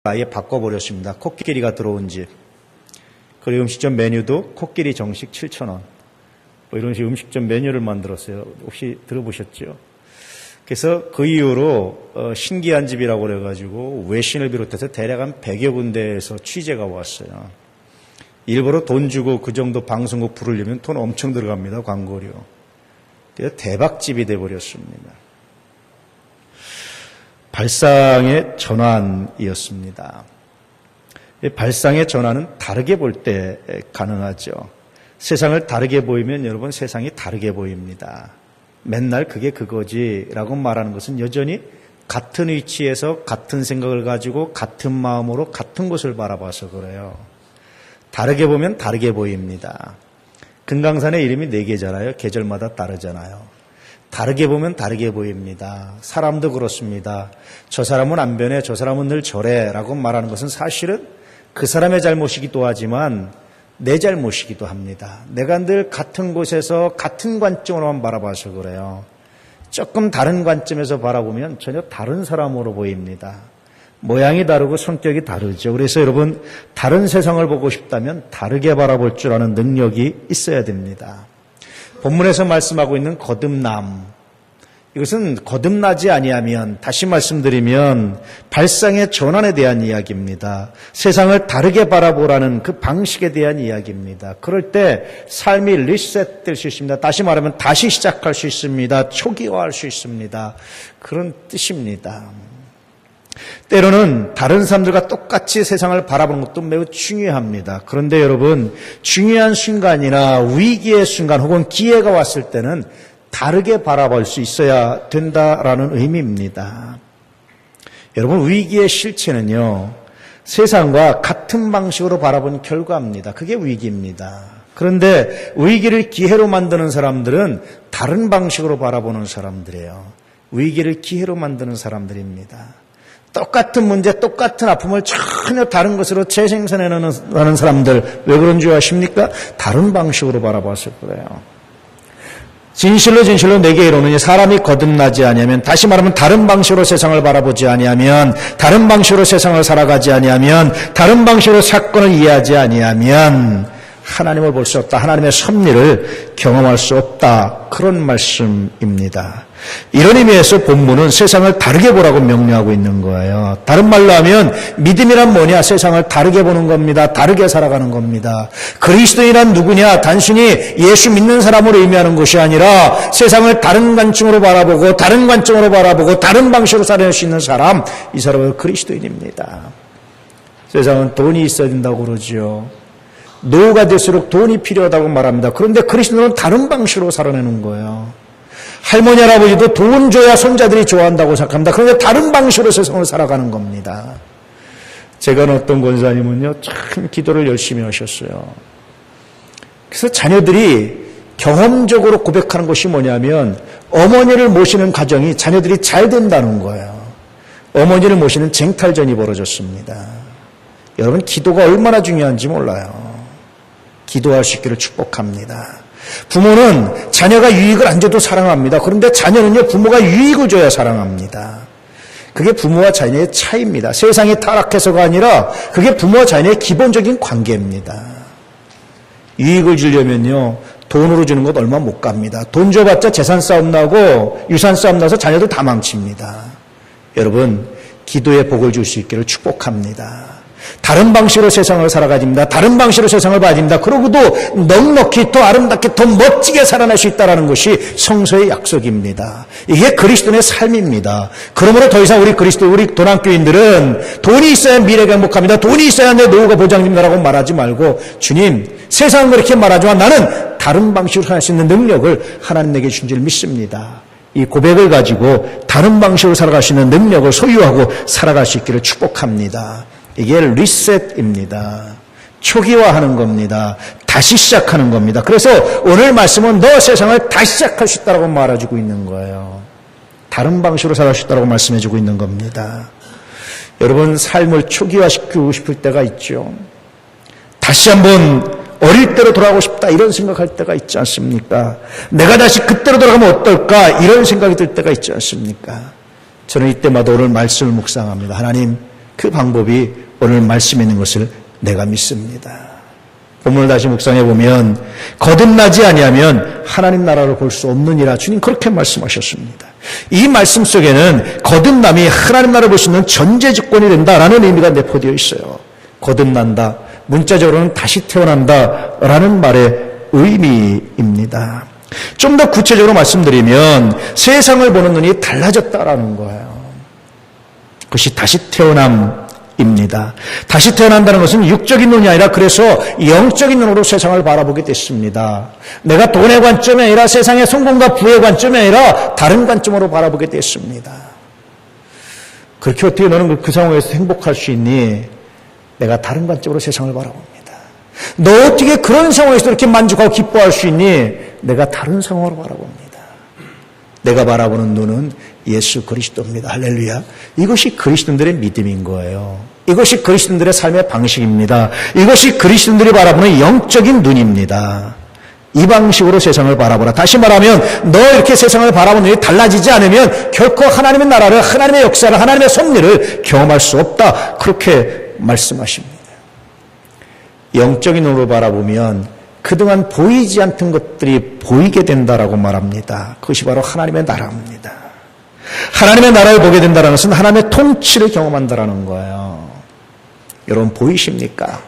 아예 바꿔버렸습니다. 코끼리가 들어온 집. 그리고 음식점 메뉴도 코끼리 정식 7,000원. 뭐 이런 식의 음식점 메뉴를 만들었어요. 혹시 들어보셨죠? 그래서 그 이후로 신기한 집이라고 그래가지고 외신을 비롯해서 대략 한 100여 군데에서 취재가 왔어요. 일부러 돈 주고 그 정도 방송국 부르려면 돈 엄청 들어갑니다. 광고료. 그래서 대박집이 돼버렸습니다. 발상의 전환이었습니다. 발상의 전환은 다르게 볼 때 가능하죠. 세상을 다르게 보이면 여러분 세상이 다르게 보입니다. 맨날 그게 그거지라고 말하는 것은 여전히 같은 위치에서 같은 생각을 가지고 같은 마음으로 같은 것을 바라봐서 그래요. 다르게 보면 다르게 보입니다. 금강산의 이름이 4개잖아요. 계절마다 다르잖아요. 다르게 보면 다르게 보입니다. 사람도 그렇습니다. 저 사람은 안 변해, 저 사람은 늘 저래 라고 말하는 것은 사실은 그 사람의 잘못이기도 하지만 내 잘못이기도 합니다. 내가 늘 같은 곳에서 같은 관점으로만 바라봐서 그래요. 조금 다른 관점에서 바라보면 전혀 다른 사람으로 보입니다. 모양이 다르고 성격이 다르죠. 그래서 여러분 다른 세상을 보고 싶다면 다르게 바라볼 줄 아는 능력이 있어야 됩니다. 본문에서 말씀하고 있는 거듭남, 이것은 거듭나지 아니하면, 다시 말씀드리면 발상의 전환에 대한 이야기입니다. 세상을 다르게 바라보라는 그 방식에 대한 이야기입니다. 그럴 때 삶이 리셋될 수 있습니다. 다시 말하면 다시 시작할 수 있습니다. 초기화할 수 있습니다. 그런 뜻입니다. 때로는 다른 사람들과 똑같이 세상을 바라보는 것도 매우 중요합니다. 그런데 여러분, 중요한 순간이나 위기의 순간 혹은 기회가 왔을 때는 다르게 바라볼 수 있어야 된다라는 의미입니다. 여러분, 위기의 실체는요, 세상과 같은 방식으로 바라본 결과입니다. 그게 위기입니다. 그런데 위기를 기회로 만드는 사람들은 다른 방식으로 바라보는 사람들이에요. 위기를 기회로 만드는 사람들입니다. 똑같은 문제, 똑같은 아픔을 전혀 다른 것으로 재생산해내는 사람들, 왜 그런 줄 아십니까? 다른 방식으로 바라봐서 그래요. 진실로 내게 이르노니 사람이 거듭나지 아니하면, 다시 말하면 다른 방식으로 세상을 바라보지 아니하면, 다른 방식으로 세상을 살아가지 아니하면, 다른 방식으로 사건을 이해하지 아니하면 하나님을 볼 수 없다. 하나님의 섭리를 경험할 수 없다. 그런 말씀입니다. 이런 의미에서 본문은 세상을 다르게 보라고 명령하고 있는 거예요. 다른 말로 하면 믿음이란 뭐냐? 세상을 다르게 보는 겁니다. 다르게 살아가는 겁니다. 그리스도인이란 누구냐? 단순히 예수 믿는 사람으로 의미하는 것이 아니라 세상을 다른 관점으로 바라보고 다른 관점으로 바라보고 다른 방식으로 살아낼 수 있는 사람, 이 사람은 그리스도인입니다. 세상은 돈이 있어야 된다고 그러죠. 노후가 될수록 돈이 필요하다고 말합니다. 그런데 그리스도는 다른 방식으로 살아내는 거예요. 할머니, 할아버지도 돈 줘야 손자들이 좋아한다고 생각합니다. 그런데 다른 방식으로 세상을 살아가는 겁니다. 제가 어떤 권사님은요, 참 기도를 열심히 하셨어요. 그래서 자녀들이 경험적으로 고백하는 것이 뭐냐면 어머니를 모시는 가정이 자녀들이 잘 된다는 거예요. 어머니를 모시는 쟁탈전이 벌어졌습니다. 여러분, 기도가 얼마나 중요한지 몰라요. 기도할 수 있기를 축복합니다. 부모는 자녀가 유익을 안 줘도 사랑합니다. 그런데 자녀는요, 부모가 유익을 줘야 사랑합니다. 그게 부모와 자녀의 차이입니다. 세상이 타락해서가 아니라 그게 부모와 자녀의 기본적인 관계입니다. 유익을 주려면요, 돈으로 주는 것 얼마 못 갑니다. 돈 줘봤자 재산 싸움 나고 유산 싸움 나서 자녀들 다 망칩니다. 여러분, 기도에 복을 줄 수 있기를 축복합니다. 다른 방식으로 세상을 살아가야 됩니다. 다른 방식으로 세상을 봐야 됩니다. 그러고도 넉넉히 더 아름답게 더 멋지게 살아날 수 있다는 것이 성서의 약속입니다. 이게 그리스도인의 삶입니다. 그러므로 더 이상 우리 도난교인들은 돈이 있어야 미래가 행복합니다. 돈이 있어야 내 노후가 보장됩니다라고 말하지 말고, 주님, 세상은 그렇게 말하지만 나는 다른 방식으로 살 수 있는 능력을 하나님 내게 준 줄 믿습니다. 이 고백을 가지고 다른 방식으로 살아갈 수 있는 능력을 소유하고 살아갈 수 있기를 축복합니다. 이게 리셋입니다. 초기화하는 겁니다. 다시 시작하는 겁니다. 그래서 오늘 말씀은 너 세상을 다시 시작할 수 있다고 말해주고 있는 거예요. 다른 방식으로 살아갈 수 있다고 말씀해주고 있는 겁니다. 여러분, 삶을 초기화시키고 싶을 때가 있죠. 다시 한번 어릴 때로 돌아가고 싶다 이런 생각할 때가 있지 않습니까? 내가 다시 그때로 돌아가면 어떨까 이런 생각이 들 때가 있지 않습니까? 저는 이때마다 오늘 말씀을 묵상합니다. 하나님, 그 방법이 오늘 말씀에 있는 것을 내가 믿습니다. 본문을 다시 묵상해 보면 거듭나지 아니하면 하나님 나라를 볼 수 없느니라 주님 그렇게 말씀하셨습니다. 이 말씀 속에는 거듭남이 하나님 나라를 볼 수 있는 전제 조건이 된다라는 의미가 내포되어 있어요. 거듭난다. 문자적으로는 다시 태어난다라는 말의 의미입니다. 좀 더 구체적으로 말씀드리면 세상을 보는 눈이 달라졌다라는 거예요. 그것이 다시 태어남입니다. 다시 태어난다는 것은 육적인 눈이 아니라 그래서 영적인 눈으로 세상을 바라보게 됐습니다. 내가 돈의 관점이 아니라 세상의 성공과 부의 관점이 아니라 다른 관점으로 바라보게 됐습니다. 그렇게 어떻게 너는 그 상황에서 행복할 수 있니? 내가 다른 관점으로 세상을 바라봅니다. 너 어떻게 그런 상황에서 이렇게 만족하고 기뻐할 수 있니? 내가 다른 상황으로 바라봅니다. 내가 바라보는 눈은 예수 그리스도입니다. 할렐루야. 이것이 그리스도인들의 믿음인 거예요. 이것이 그리스도인들의 삶의 방식입니다. 이것이 그리스도인들이 바라보는 영적인 눈입니다. 이 방식으로 세상을 바라보라. 다시 말하면 너 이렇게 세상을 바라보는 눈이 달라지지 않으면 결코 하나님의 나라를, 하나님의 역사를, 하나님의 섭리를 경험할 수 없다. 그렇게 말씀하십니다. 영적인 눈으로 바라보면 그동안 보이지 않던 것들이 보이게 된다라고 말합니다. 그것이 바로 하나님의 나라입니다. 하나님의 나라를 보게 된다는 것은 하나님의 통치를 경험한다라는 거예요. 여러분 보이십니까?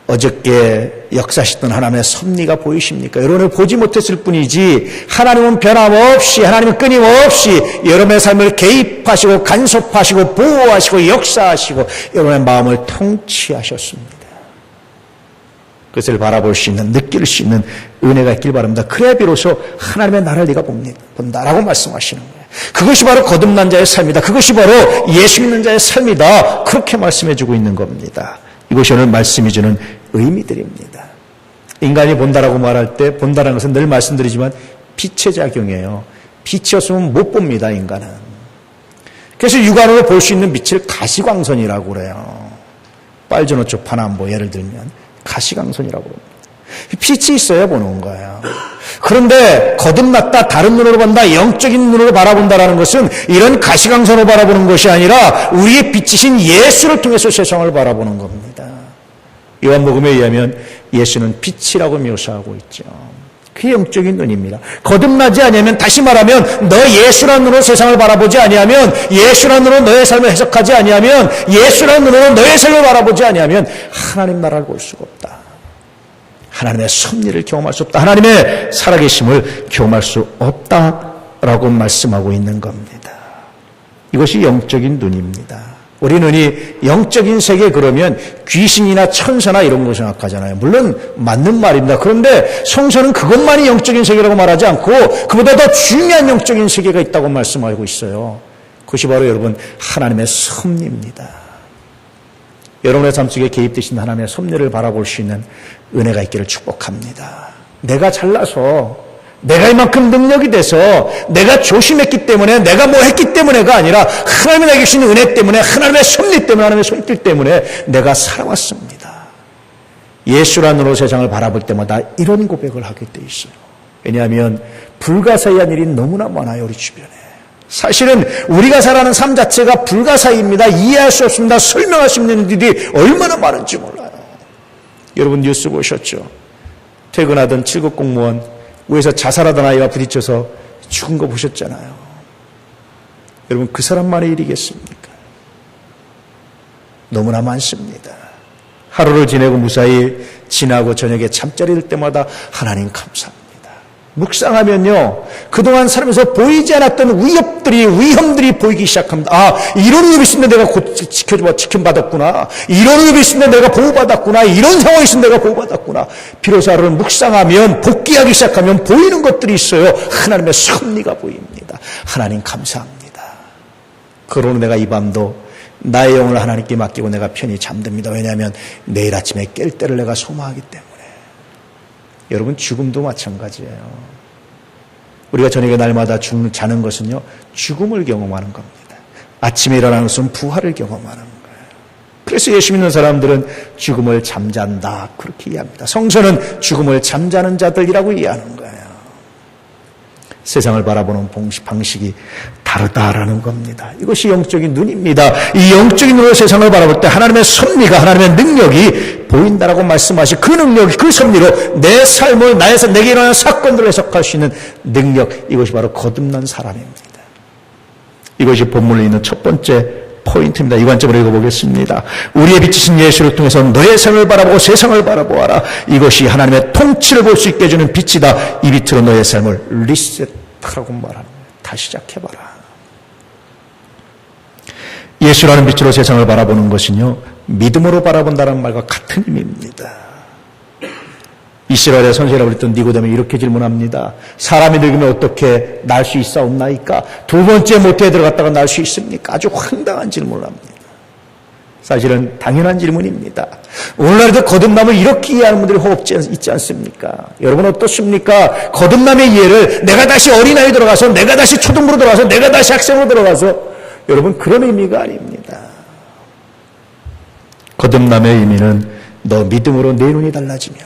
어저께 역사하셨던 하나님의 섭리가 보이십니까? 여러분을 보지 못했을 뿐이지 하나님은 변함없이, 하나님은 끊임없이 여러분의 삶을 개입하시고 간섭하시고 보호하시고 역사하시고 여러분의 마음을 통치하셨습니다. 그것을 바라볼 수 있는, 느낄 수 있는 은혜가 있길 바랍니다. 그래야 비로소 하나님의 나라를 네가 본다라고 말씀하시는 거예요. 그것이 바로 거듭난 자의 삶이다. 그것이 바로 예수 믿는 자의 삶이다. 그렇게 말씀해주고 있는 겁니다. 이것이 오늘 말씀이 주는 의미들입니다. 인간이 본다라고 말할 때 본다라는 것은 늘 말씀드리지만 빛의 작용이에요. 빛이 없으면 못 봅니다, 인간은. 그래서 육안으로 볼 수 있는 빛을 가시광선이라고 그래요. 빨주노초 파남보 예를 들면 가시광선이라고 합니다. 빛이 있어야 보는 거예요. 그런데 거듭났다, 다른 눈으로 본다, 영적인 눈으로 바라본다라는 것은 이런 가시광선으로 바라보는 것이 아니라 우리의 빛이신 예수를 통해서 세상을 바라보는 겁니다. 요한복음에 의하면 예수는 빛이라고 묘사하고 있죠. 그게 영적인 눈입니다. 거듭나지 아니하면, 다시 말하면 너 예수라는 눈으로 세상을 바라보지 아니하면, 예수라는 눈으로 너의 삶을 해석하지 아니하면, 예수라는 눈으로 너의 삶을 바라보지 아니하면 하나님 나라를 볼 수가 없다. 하나님의 섭리를 경험할 수 없다. 하나님의 살아계심을 경험할 수 없다라고 말씀하고 있는 겁니다. 이것이 영적인 눈입니다. 우리 눈이 영적인 세계 그러면 귀신이나 천사나 이런 거 생각하잖아요. 물론 맞는 말입니다. 그런데 성서는 그것만이 영적인 세계라고 말하지 않고 그보다 더 중요한 영적인 세계가 있다고 말씀하고 있어요. 그것이 바로 여러분 하나님의 섭리입니다. 여러분의 삶 속에 개입되신 하나님의 섭리를 바라볼 수 있는 은혜가 있기를 축복합니다. 내가 잘나서, 내가 이만큼 능력이 돼서, 내가 조심했기 때문에, 내가 뭐 했기 때문에가 아니라 하나님이 나에게 주신 은혜 때문에, 하나님의 섭리 때문에, 하나님의 손길 때문에 내가 살아왔습니다. 예수라는 눈으로 세상을 바라볼 때마다 이런 고백을 하게 돼 있어요. 왜냐하면 불가사의한 일이 너무나 많아요, 우리 주변에. 사실은 우리가 살아가는 삶 자체가 불가사의입니다. 이해할 수 없습니다. 설명할 수 없는 일들이 얼마나 많은지 몰라요. 여러분 뉴스 보셨죠? 퇴근하던 7급 공무원 위에서 자살하던 아이와 부딪혀서 죽은 거 보셨잖아요. 여러분 그 사람만의 일이겠습니까? 너무나 많습니다. 하루를 지내고 무사히 지나고 저녁에 잠자리 들 때마다 하나님 감사합니다. 묵상하면요, 그동안 살면서 보이지 않았던 위험들이 보이기 시작합니다. 아, 이런 위험이 있었는데 내가 지켜받았구나. 이런 위험이 있었는데 내가 보호받았구나. 이런 상황이 있었는데 내가 보호받았구나. 비로소 하루를 묵상하면, 복귀하기 시작하면 보이는 것들이 있어요. 하나님의 섭리가 보입니다. 하나님 감사합니다. 그러므로 내가 이 밤도 나의 영혼을 하나님께 맡기고 내가 편히 잠듭니다. 왜냐하면 내일 아침에 깰 때를 내가 소망하기 때문에. 여러분 죽음도 마찬가지예요. 우리가 저녁에 날마다 자는 것은요, 죽음을 경험하는 겁니다. 아침에 일어나는 것은 부활을 경험하는 거예요. 그래서 예수 믿는 사람들은 죽음을 잠잔다 그렇게 이해합니다. 성서는 죽음을 잠자는 자들이라고 이해하는 거예요. 세상을 바라보는 방식이 다르다라는 겁니다. 이것이 영적인 눈입니다. 이 영적인 눈으로 세상을 바라볼 때 하나님의 섭리가, 하나님의 능력이 보인다라고 말씀하시, 그 능력이, 그 섭리로 내 삶을, 나에서 내게 일어나는 사건들을 해석할 수 있는 능력, 이것이 바로 거듭난 사람입니다. 이것이 본문에 있는 첫 번째 포인트입니다. 이 관점으로 읽어보겠습니다. 우리의 빛이신 예수를 통해서 너의 삶을 바라보고 세상을 바라보아라. 이것이 하나님의 통치를 볼 수 있게 해주는 빛이다. 이 빛으로 너의 삶을 리셋하라고 말하는 거예요. 다시 시작해봐라. 예수라는 빛으로 세상을 바라보는 것은요, 믿음으로 바라본다는 말과 같은 의미입니다. 이스라엘의 선지자라고 했던 니고데모이 이렇게 질문합니다. 사람이 늙으면 어떻게 날 수 있사옵나이까? 두 번째 모태에 들어갔다가 날 수 있습니까? 아주 황당한 질문을 합니다. 사실은 당연한 질문입니다. 오늘날도 거듭남을 이렇게 이해하는 분들이 혹 있지 않습니까? 여러분 어떻습니까? 거듭남의 이해를 내가 다시 어린아이 들어가서, 내가 다시 초등부로 들어가서, 내가 다시 학생으로 들어가서, 여러분 그런 의미가 아닙니다. 거듭남의 의미는 너 믿음으로 내 눈이 달라지면,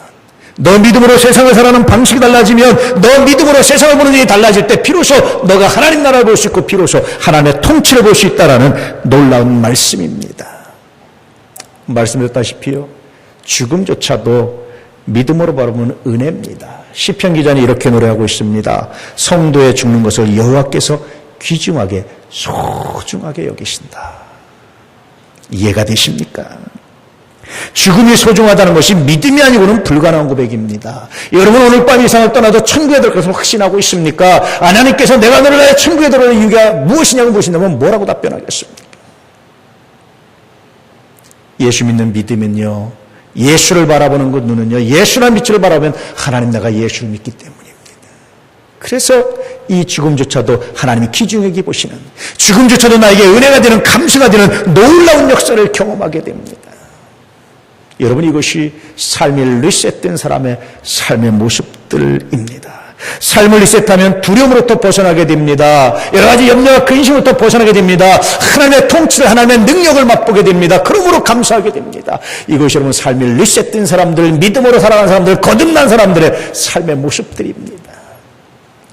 너 믿음으로 세상을 살아가는 방식이 달라지면, 너 믿음으로 세상을 보는 눈이 달라질 때 비로소 너가 하나님 나라를 볼 수 있고 비로소 하나님의 통치를 볼 수 있다는 놀라운 말씀입니다. 말씀드렸다시피요, 죽음조차도 믿음으로 바라보면 은혜입니다. 시편 기자는 이렇게 노래하고 있습니다. 성도의 죽는 것을 여호와께서 귀중하게 소중하게 여기신다. 이해가 되십니까? 죽음이 소중하다는 것이 믿음이 아니고는 불가능한 고백입니다. 여러분 오늘 밤 이 세상을 떠나도 천국에 들어갈 것을 확신하고 있습니까? 하나님께서 내가 너를 나의 천국에 들어갈 이유가 무엇이냐고 물으신다면 뭐라고 답변하겠습니까? 예수 믿는 믿음은요, 예수를 바라보는 것 눈은요, 예수란 빛을 바라보면 하나님 나가 예수를 믿기 때문입니다. 그래서 이 죽음조차도 하나님이 귀중하게 보시는, 죽음조차도 나에게 은혜가 되는, 감수가 되는 놀라운 역사를 경험하게 됩니다. 여러분 이것이 삶이 리셋된 사람의 삶의 모습들입니다. 삶을 리셋하면 두려움으로부터 벗어나게 됩니다. 여러 가지 염려와 근심으로부터 벗어나게 됩니다. 하나님의 통치를, 하나님의 능력을 맛보게 됩니다. 그러므로 감사하게 됩니다. 이것이 여러분 삶이 리셋된 사람들, 믿음으로 살아가는 사람들, 거듭난 사람들의 삶의 모습들입니다.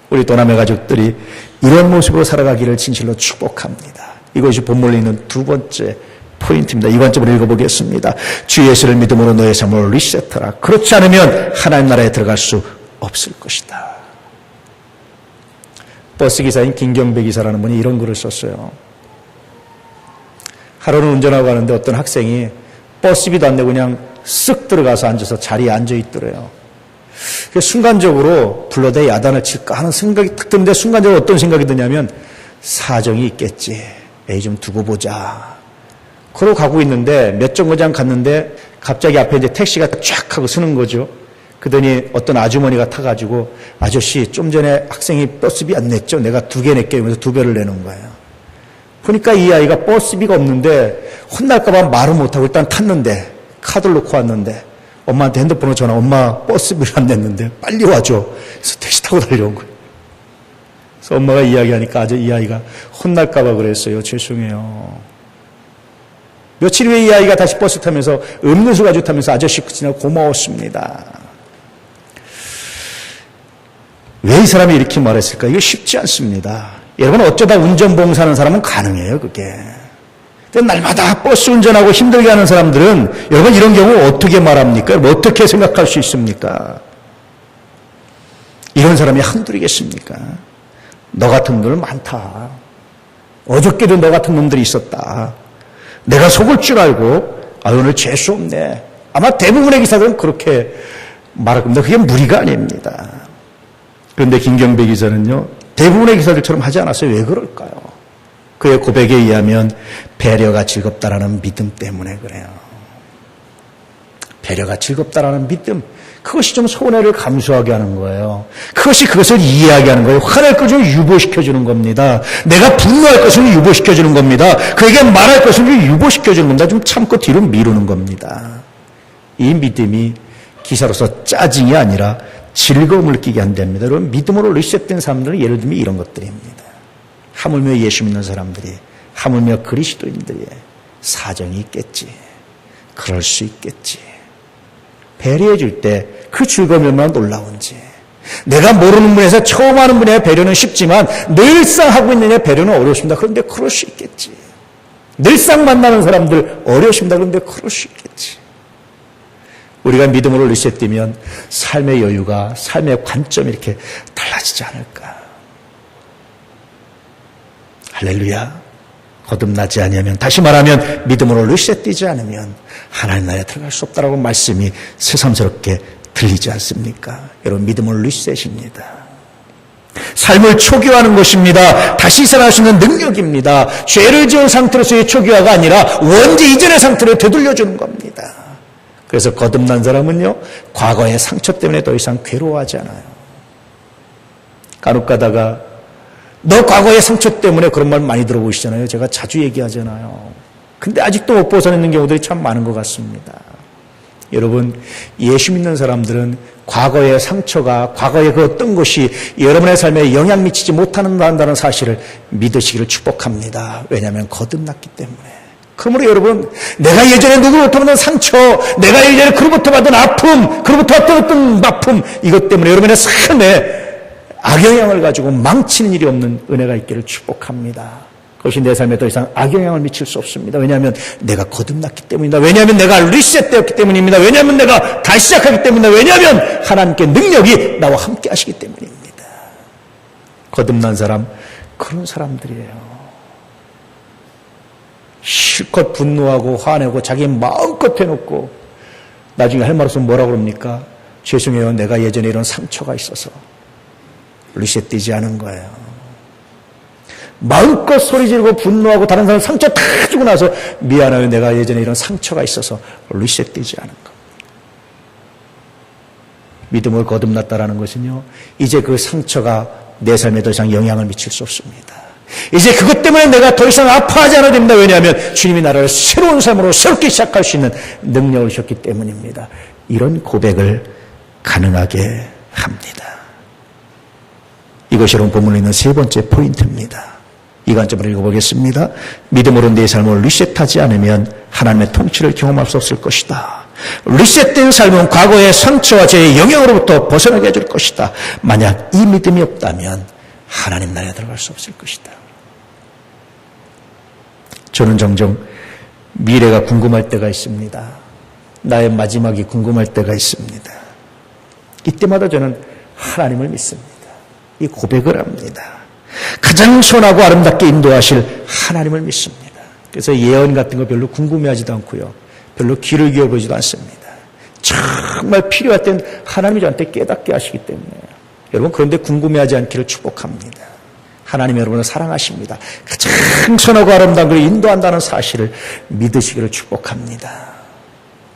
우리 또남의 가족들이 이런 모습으로 살아가기를 진실로 축복합니다. 이것이 본문에 있는 두 번째 포인트입니다. 이 관점으로 읽어보겠습니다. 주 예수를 믿음으로 너의 삶을 리셋하라. 그렇지 않으면 하나님 나라에 들어갈 수 없을 것이다. 버스기사인 김경배 기사라는 분이 이런 글을 썼어요. 하루는 운전하고 가는데 어떤 학생이 버스비도 안 내고 그냥 쓱 들어가서 앉아서 자리에 앉아 있더래요. 순간적으로 불러대 야단을 칠까 하는 생각이 딱 드는데, 순간적으로 어떤 생각이 드냐면 사정이 있겠지, 에이 좀 두고 보자, 그러고 가고 있는데 몇 정거장 갔는데 갑자기 앞에 이제 택시가 쫙 하고 서는 거죠. 그러더니 어떤 아주머니가 타가지고, 아저씨 좀 전에 학생이 버스비 안 냈죠? 내가 2개 낼게요. 이러면서 2배를 내는 거예요. 보니까 이 아이가 버스비가 없는데 혼날까봐 말을 못하고 일단 탔는데, 카드를 놓고 왔는데 엄마한테 핸드폰으로 전화, 엄마 버스비를 안 냈는데 빨리 와줘. 그래서 택시 타고 달려온 거예요. 그래서 엄마가 이야기하니까 이 아이가 혼날까봐 그랬어요. 죄송해요. 며칠 후에 이 아이가 다시 버스 타면서 음료수 가지고 타면서 아저씨 그냥 고마웠습니다. 왜 이 사람이 이렇게 말했을까? 이거 쉽지 않습니다. 여러분 어쩌다 운전봉사하는 사람은 가능해요, 그게. 근데 날마다 버스 운전하고 힘들게 하는 사람들은 여러분 이런 경우 어떻게 말합니까? 어떻게 생각할 수 있습니까? 이런 사람이 한둘이겠습니까? 너 같은 놈들 많다. 어저께도 너 같은 놈들이 있었다. 내가 속을 줄 알고 오늘 재수 없네. 아마 대부분의 기사들은 그렇게 말할 겁니다. 그게 무리가 아닙니다. 그런데 김경배 기사는요, 대부분의 기사들처럼 하지 않았어요. 왜 그럴까요? 그의 고백에 의하면 배려가 즐겁다라는 믿음 때문에 그래요. 배려가 즐겁다라는 믿음, 그것이 좀 손해를 감수하게 하는 거예요. 그것을 이해하게 하는 거예요. 화낼 것을 유보시켜주는 겁니다. 내가 분노할 것을 유보시켜주는 겁니다. 그에게 말할 것을 유보시켜주는 겁니다. 좀 참고 뒤로 미루는 겁니다. 이 믿음이 기사로서 짜증이 아니라 즐거움을 느끼게 한답니다. 여러분 믿음으로 리셋된 사람들은 예를 들면 이런 것들입니다. 하물며 예수 믿는 사람들이, 하물며 그리스도인들이 사정이 있겠지, 그럴 수 있겠지, 배려해 줄 때 그 즐거움이 얼마나 놀라운지, 내가 모르는 분에서 처음 하는 분의 배려는 쉽지만 늘상 하고 있는 분의 배려는 어렵습니다. 그런데 그럴 수 있겠지. 늘상 만나는 사람들 어려우십니다. 그런데 그럴 수 있겠지. 우리가 믿음으로 리셋되면 삶의 여유가, 삶의 관점이 이렇게 달라지지 않을까. 할렐루야. 거듭나지 아니하면, 다시 말하면 믿음으로 리셋되지 않으면 하나님 나라에 들어갈 수 없다라고 말씀이 새삼스럽게 들리지 않습니까? 여러분, 믿음은 리셋입니다. 삶을 초기화하는 것입니다. 다시 살아날 수 있는 능력입니다. 죄를 지은 상태로서의 초기화가 아니라 원죄 이전의 상태로 되돌려주는 겁니다. 그래서 거듭난 사람은요, 과거의 상처 때문에 더 이상 괴로워하지 않아요. 간혹 가다가 너 과거의 상처 때문에 그런 말 많이 들어보시잖아요. 제가 자주 얘기하잖아요. 근데 아직도 못 벗어내는 경우들이 참 많은 것 같습니다. 여러분, 예수 믿는 사람들은 과거의 상처가, 과거의 그 어떤 것이 여러분의 삶에 영향 미치지 못한다는 사실을 믿으시기를 축복합니다. 왜냐하면 거듭났기 때문에. 그러므로 여러분, 내가 예전에 누구로부터 받은 상처, 내가 예전에 그로부터 받은 아픔, 그로부터 어떤 아픔, 이것 때문에 여러분의 삶에 악영향을 가지고 망치는 일이 없는 은혜가 있기를 축복합니다. 그것이 내 삶에 더 이상 악영향을 미칠 수 없습니다. 왜냐하면 내가 거듭났기 때문입니다. 왜냐하면 내가 리셋되었기 때문입니다. 왜냐하면 내가 다시 시작하기 때문입니다. 왜냐하면 하나님께 능력이 나와 함께 하시기 때문입니다. 거듭난 사람, 그런 사람들이에요. 실컷 분노하고 화내고 자기 마음껏 해놓고 나중에 할 말 없으면 뭐라고 그럽니까? 죄송해요. 내가 예전에 이런 상처가 있어서 리셋되지 않은 거예요. 마음껏 소리 지르고 분노하고 다른 사람 상처 다 주고 나서 미안해요. 내가 예전에 이런 상처가 있어서 리셋되지 않은 겁니다. 믿음을 거듭났다라는 것은요, 이제 그 상처가 내 삶에 더 이상 영향을 미칠 수 없습니다. 이제 그것 때문에 내가 더 이상 아파하지 않아도 됩니다. 왜냐하면 주님이 나를 새로운 삶으로 새롭게 시작할 수 있는 능력을 주셨기 때문입니다. 이런 고백을 가능하게 합니다. 이것이 여러분 본문에 있는 세 번째 포인트입니다. 이 관점으로 읽어보겠습니다. 믿음으로 내 삶을 리셋하지 않으면 하나님의 통치를 경험할 수 없을 것이다. 리셋된 삶은 과거의 상처와 죄의 영향으로부터 벗어나게 해줄 것이다. 만약 이 믿음이 없다면 하나님 나라에 들어갈 수 없을 것이다. 저는 종종 미래가 궁금할 때가 있습니다. 나의 마지막이 궁금할 때가 있습니다. 이때마다 저는 하나님을 믿습니다. 이 고백을 합니다. 가장 선하고 아름답게 인도하실 하나님을 믿습니다. 그래서 예언 같은 거 별로 궁금해하지도 않고요. 별로 귀를 기울이지도 않습니다. 정말 필요할 땐 하나님이 저한테 깨닫게 하시기 때문에 여러분, 그런데 궁금해하지 않기를 축복합니다. 하나님 여러분을 사랑하십니다. 가장 선하고 아름다운 걸 인도한다는 사실을 믿으시기를 축복합니다.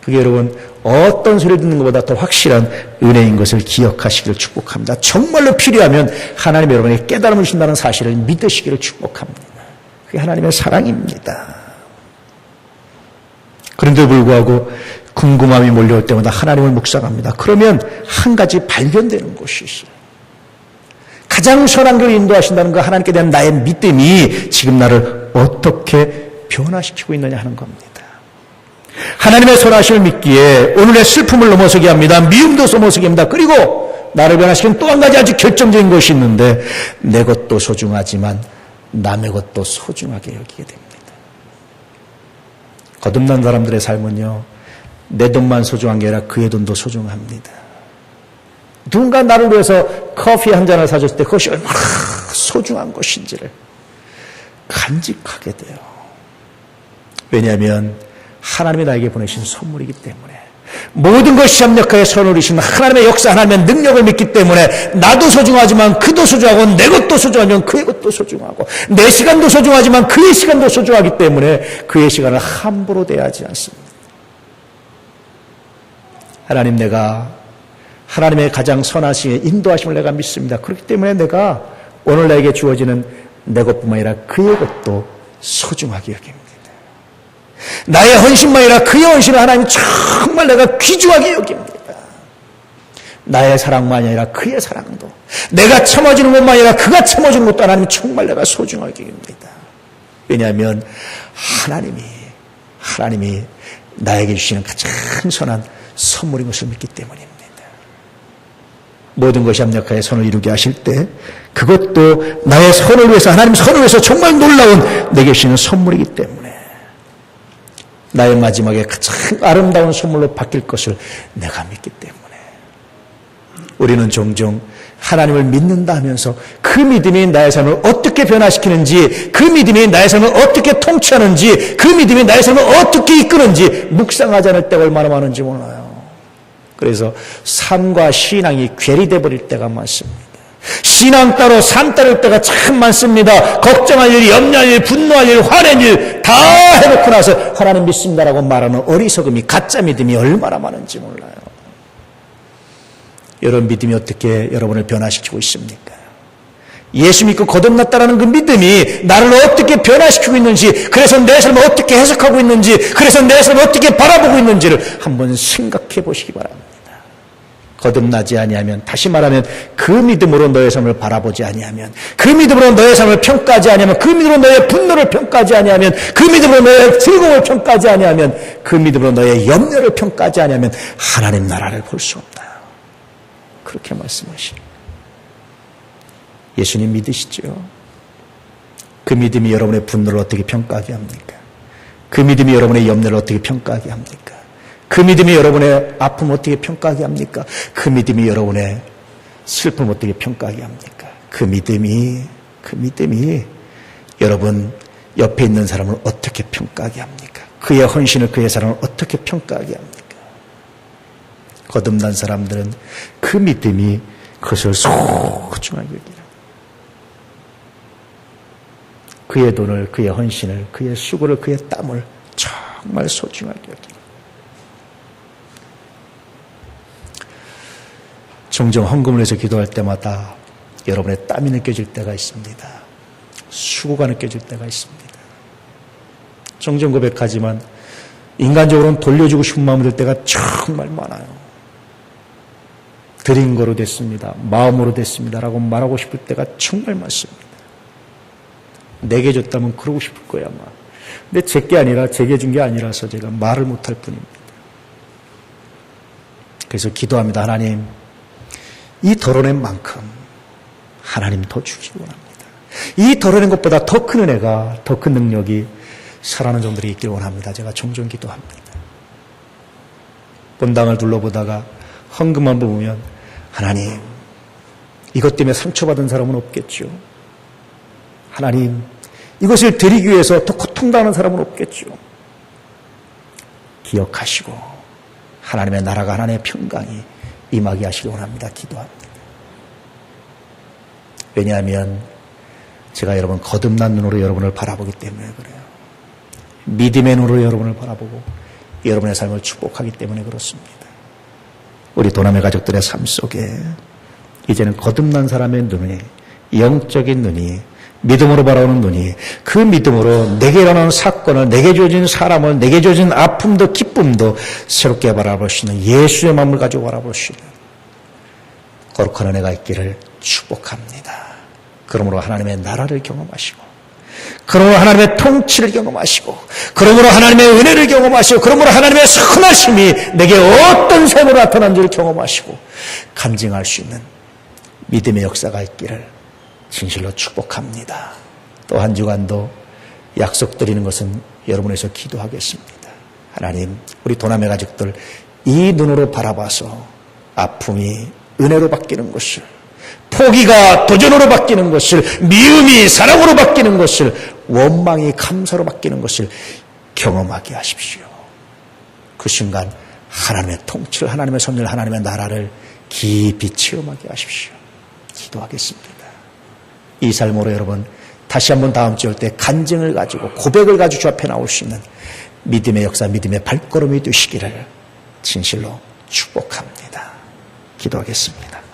그게 여러분 어떤 소리 듣는 것보다 더 확실한 은혜인 것을 기억하시기를 축복합니다. 정말로 필요하면 하나님 여러분에게 깨달음을 주신다는 사실을 믿으시기를 축복합니다. 그게 하나님의 사랑입니다. 그런데도 불구하고 궁금함이 몰려올 때마다 하나님을 묵상합니다. 그러면 한 가지 발견되는 것이 있어요. 가장 선한 걸 인도하신다는 거, 하나님께 대한 나의 믿음이 지금 나를 어떻게 변화시키고 있느냐 하는 겁니다. 하나님의 선하심을 믿기에 오늘의 슬픔을 넘어서게 합니다. 미움도 넘어서게 합니다. 그리고 나를 변화시키는 또 한 가지 아주 결정적인 것이 있는데, 내 것도 소중하지만 남의 것도 소중하게 여기게 됩니다. 거듭난 사람들의 삶은요, 내 돈만 소중한 게 아니라 그의 돈도 소중합니다. 누군가 나를 위해서 커피 한 잔을 사줬을 때 그것이 얼마나 소중한 것인지를 간직하게 돼요. 왜냐하면 하나님이 나에게 보내신 선물이기 때문에, 모든 것이 합력하여 선을 이루신 하나님의 역사, 하나님의 능력을 믿기 때문에 나도 소중하지만 그도 소중하고, 내 것도 소중하지만 그의 것도 소중하고, 내 시간도 소중하지만 그의 시간도 소중하기 때문에 그의 시간을 함부로 대하지 않습니다. 하나님, 내가 하나님의 가장 선하신 인도하심을 내가 믿습니다. 그렇기 때문에 내가 오늘 나에게 주어지는 내 것뿐만 아니라 그의 것도 소중하게 여깁니다. 나의 헌신만 아니라 그의 헌신을 하나님 정말 내가 귀중하게 여깁니다. 나의 사랑만이 아니라 그의 사랑도, 내가 참아주는 것만 아니라 그가 참아주는 것도 하나님 정말 내가 소중하게 여깁니다. 왜냐하면 하나님이 나에게 주시는 가장 선한 선물인 것을 믿기 때문입니다. 모든 것이 합력하여 선을 이루게 하실 때 그것도 나의 선을 위해서, 하나님 선을 위해서 정말 놀라운 내게 주시는 선물이기 때문에 나의 마지막에 가장 아름다운 선물로 바뀔 것을 내가 믿기 때문에 우리는 종종 하나님을 믿는다 하면서 그 믿음이 나의 삶을 어떻게 변화시키는지, 그 믿음이 나의 삶을 어떻게 통치하는지, 그 믿음이 나의 삶을 어떻게 이끄는지 묵상하지 않을 때가 얼마나 많은지 몰라요. 그래서 삶과 신앙이 괴리돼 버릴 때가 많습니다. 신앙 따로 삶 따를 때가 참 많습니다. 걱정할 일, 염려할 일, 분노할 일, 화낼 일 다 해놓고 나서 하나님 믿습니다라고 말하는 어리석음이, 가짜 믿음이 얼마나 많은지 몰라요. 여러분 믿음이 어떻게 여러분을 변화시키고 있습니까? 예수 믿고 거듭났다라는 그 믿음이 나를 어떻게 변화시키고 있는지, 그래서 내 삶을 어떻게 해석하고 있는지, 그래서 내 삶을 어떻게 바라보고 있는지를 한번 생각해 보시기 바랍니다. 거듭나지 아니하면, 다시 말하면 그 믿음으로 너의 삶을 바라보지 아니하면, 그 믿음으로 너의 삶을 평가하지 아니하면, 그 믿음으로 너의 분노를 평가하지 아니하면, 그 믿음으로 너의 즐거움을 평가하지 아니하면, 그 믿음으로 너의 염려를 평가하지 아니하면 하나님 나라를 볼 수 없다. 그렇게 말씀하십니다. 예수님 믿으시죠? 그 믿음이 여러분의 분노를 어떻게 평가하게 합니까? 그 믿음이 여러분의 염려를 어떻게 평가하게 합니까? 그 믿음이 여러분의 아픔을 어떻게 평가하게 합니까? 그 믿음이 여러분의 슬픔을 어떻게 평가하게 합니까? 그 믿음이 여러분 옆에 있는 사람을 어떻게 평가하게 합니까? 그의 헌신을, 그의 사랑을 어떻게 평가하게 합니까? 거듭난 사람들은 그 믿음이 그것을 소중하게 여기라. 그의 돈을, 그의 헌신을, 그의 수고를, 그의 땀을 정말 소중하게 여기라. 종종 헌금을 해서 기도할 때마다 여러분의 땀이 느껴질 때가 있습니다. 수고가 느껴질 때가 있습니다. 종종 고백하지만 인간적으로는 돌려주고 싶은 마음이 들 때가 정말 많아요. 드린 거로 됐습니다. 마음으로 됐습니다라고 말하고 싶을 때가 정말 많습니다. 내게 줬다면 그러고 싶을 거야 아마. 근데 제게 아니라, 제게 준 게 아니라서 제가 말을 못할 뿐입니다. 그래서 기도합니다. 하나님, 이 덜어낸 만큼 하나님 더 주시기 원합니다. 이 덜어낸 것보다 더 큰 은혜가, 더 큰 능력이 살아가는 종들이 있길 원합니다. 제가 종종 기도합니다. 본당을 둘러보다가 헌금만 보면 하나님, 이것 때문에 상처받은 사람은 없겠죠. 하나님, 이것을 드리기 위해서 더 고통당하는 사람은 없겠죠. 기억하시고 하나님의 나라가, 하나님의 평강이 임하게 하시기 원합니다. 기도합니다. 왜냐하면 제가 여러분 거듭난 눈으로 여러분을 바라보기 때문에 그래요. 믿음의 눈으로 여러분을 바라보고 여러분의 삶을 축복하기 때문에 그렇습니다. 우리 도남의 가족들의 삶 속에 이제는 거듭난 사람의 눈이, 영적인 눈이, 믿음으로 바라보는 눈이, 그 믿음으로 내게 일어나는 사건을, 내게 주어진 사람을, 내게 주어진 아픔도 기쁨도 새롭게 바라볼 수 있는 예수의 마음을 가지고 바라볼 수 있는 거룩한 은혜가 있기를 축복합니다. 그러므로 하나님의 나라를 경험하시고, 그러므로 하나님의 통치를 경험하시고, 그러므로 하나님의 은혜를 경험하시고, 그러므로 하나님의 선하심이 내게 어떤 삶으로 나타난지를 경험하시고 간증할 수 있는 믿음의 역사가 있기를 진실로 축복합니다. 또 한 주간도 약속드리는 것은 여러분에서 기도하겠습니다. 하나님, 우리 도남의 가족들 이 눈으로 바라봐서 아픔이 은혜로 바뀌는 것을, 포기가 도전으로 바뀌는 것을, 미움이 사랑으로 바뀌는 것을, 원망이 감사로 바뀌는 것을 경험하게 하십시오. 그 순간 하나님의 통치를, 하나님의 섭리를, 하나님의 나라를 깊이 체험하게 하십시오. 기도하겠습니다. 이 삶으로 여러분 다시 한번 다음 주 올 때 간증을 가지고, 고백을 가지고 주 앞에 나올 수 있는 믿음의 역사, 믿음의 발걸음이 되시기를 진실로 축복합니다. 기도하겠습니다.